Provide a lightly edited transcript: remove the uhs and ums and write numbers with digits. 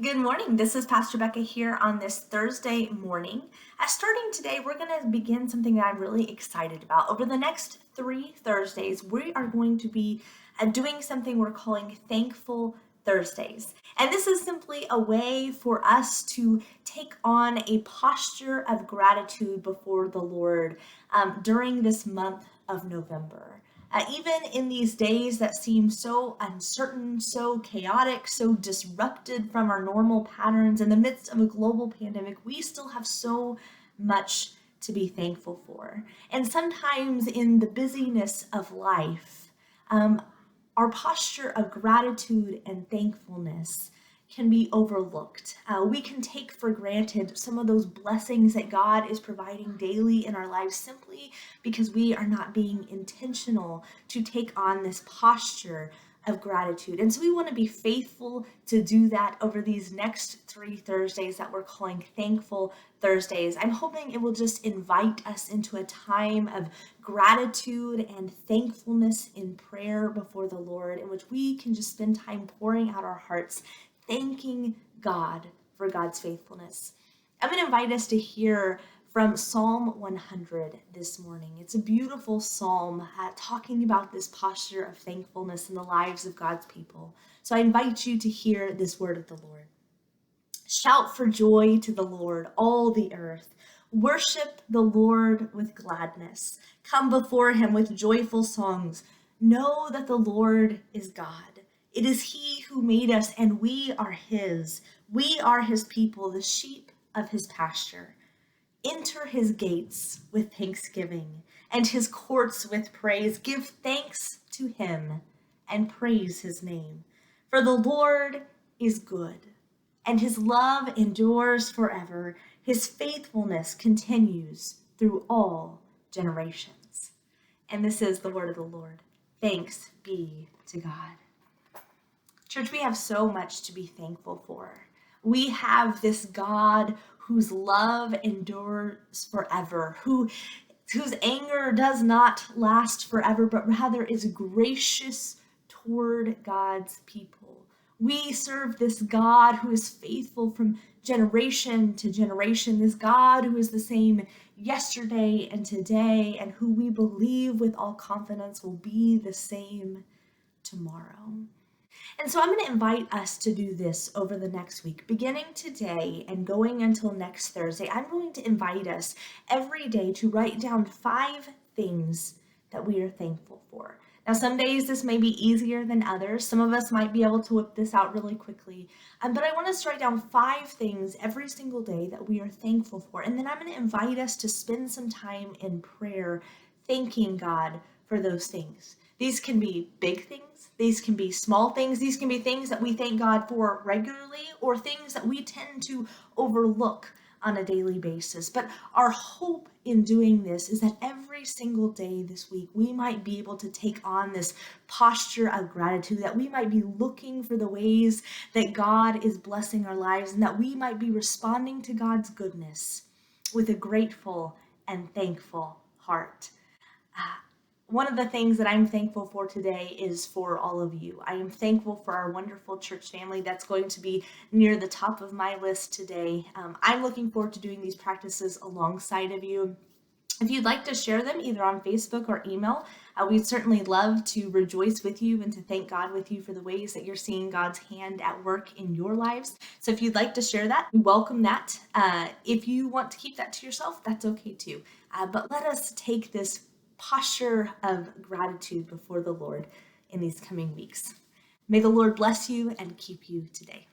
Good morning. This is Pastor Becca here on this Thursday morning. Starting today, we're going to begin something that I'm really excited about. Over the next 3 Thursdays, we are going to be doing something we're calling Thankful Thursdays. And this is simply a way for us to take on a posture of gratitude before the Lord during this month of November. Even in these days that seem so uncertain, so chaotic, so disrupted from our normal patterns, in the midst of a global pandemic, we still have so much to be thankful for. And sometimes in the busyness of life, our posture of gratitude and thankfulness can be overlooked. We can take for granted some of those blessings that God is providing daily in our lives simply because we are not being intentional to take on this posture of gratitude. And so we want to be faithful to do that over these next 3 Thursdays that we're calling Thankful Thursdays. I'm hoping it will just invite us into a time of gratitude and thankfulness in prayer before the Lord, in which we can just spend time pouring out our hearts, thanking God for God's faithfulness. I'm going to invite us to hear from Psalm 100 this morning. It's a beautiful psalm talking about this posture of thankfulness in the lives of God's people. So I invite you to hear this word of the Lord. Shout for joy to the Lord, all the earth. Worship the Lord with gladness. Come before him with joyful songs. Know that the Lord is God. It is he who made us, and we are his. We are his people, the sheep of his pasture. Enter his gates with thanksgiving and his courts with praise. Give thanks to him and praise his name. For the Lord is good, and his love endures forever. His faithfulness continues through all generations. And this is the word of the Lord. Thanks be to God. Church, we have so much to be thankful for. We have this God whose love endures forever, whose anger does not last forever, but rather is gracious toward God's people. We serve this God who is faithful from generation to generation, this God who is the same yesterday and today, and who we believe with all confidence will be the same tomorrow. And so I'm going to invite us to do this over the next week, beginning today and going until next Thursday. I'm going to invite us every day to write down 5 things that we are thankful for. Now, some days this may be easier than others. Some of us might be able to whip this out really quickly. But I want us to write down 5 things every single day that we are thankful for. And then I'm going to invite us to spend some time in prayer, thanking God for those things. These can be big things, these can be small things, these can be things that we thank God for regularly or things that we tend to overlook on a daily basis. But our hope in doing this is that every single day this week, we might be able to take on this posture of gratitude, that we might be looking for the ways that God is blessing our lives, and that we might be responding to God's goodness with a grateful and thankful heart. One of the things that I'm thankful for today is for all of you. I am thankful for our wonderful church family. That's going to be near the top of my list today. I'm looking forward to doing these practices alongside of you. If you'd like to share them either on Facebook or email, we'd certainly love to rejoice with you and to thank God with you for the ways that you're seeing God's hand at work in your lives. So if you'd like to share that, we welcome that. If you want to keep that to yourself, that's okay too. But let us take this posture of gratitude before the Lord in these coming weeks. May the Lord bless you and keep you today.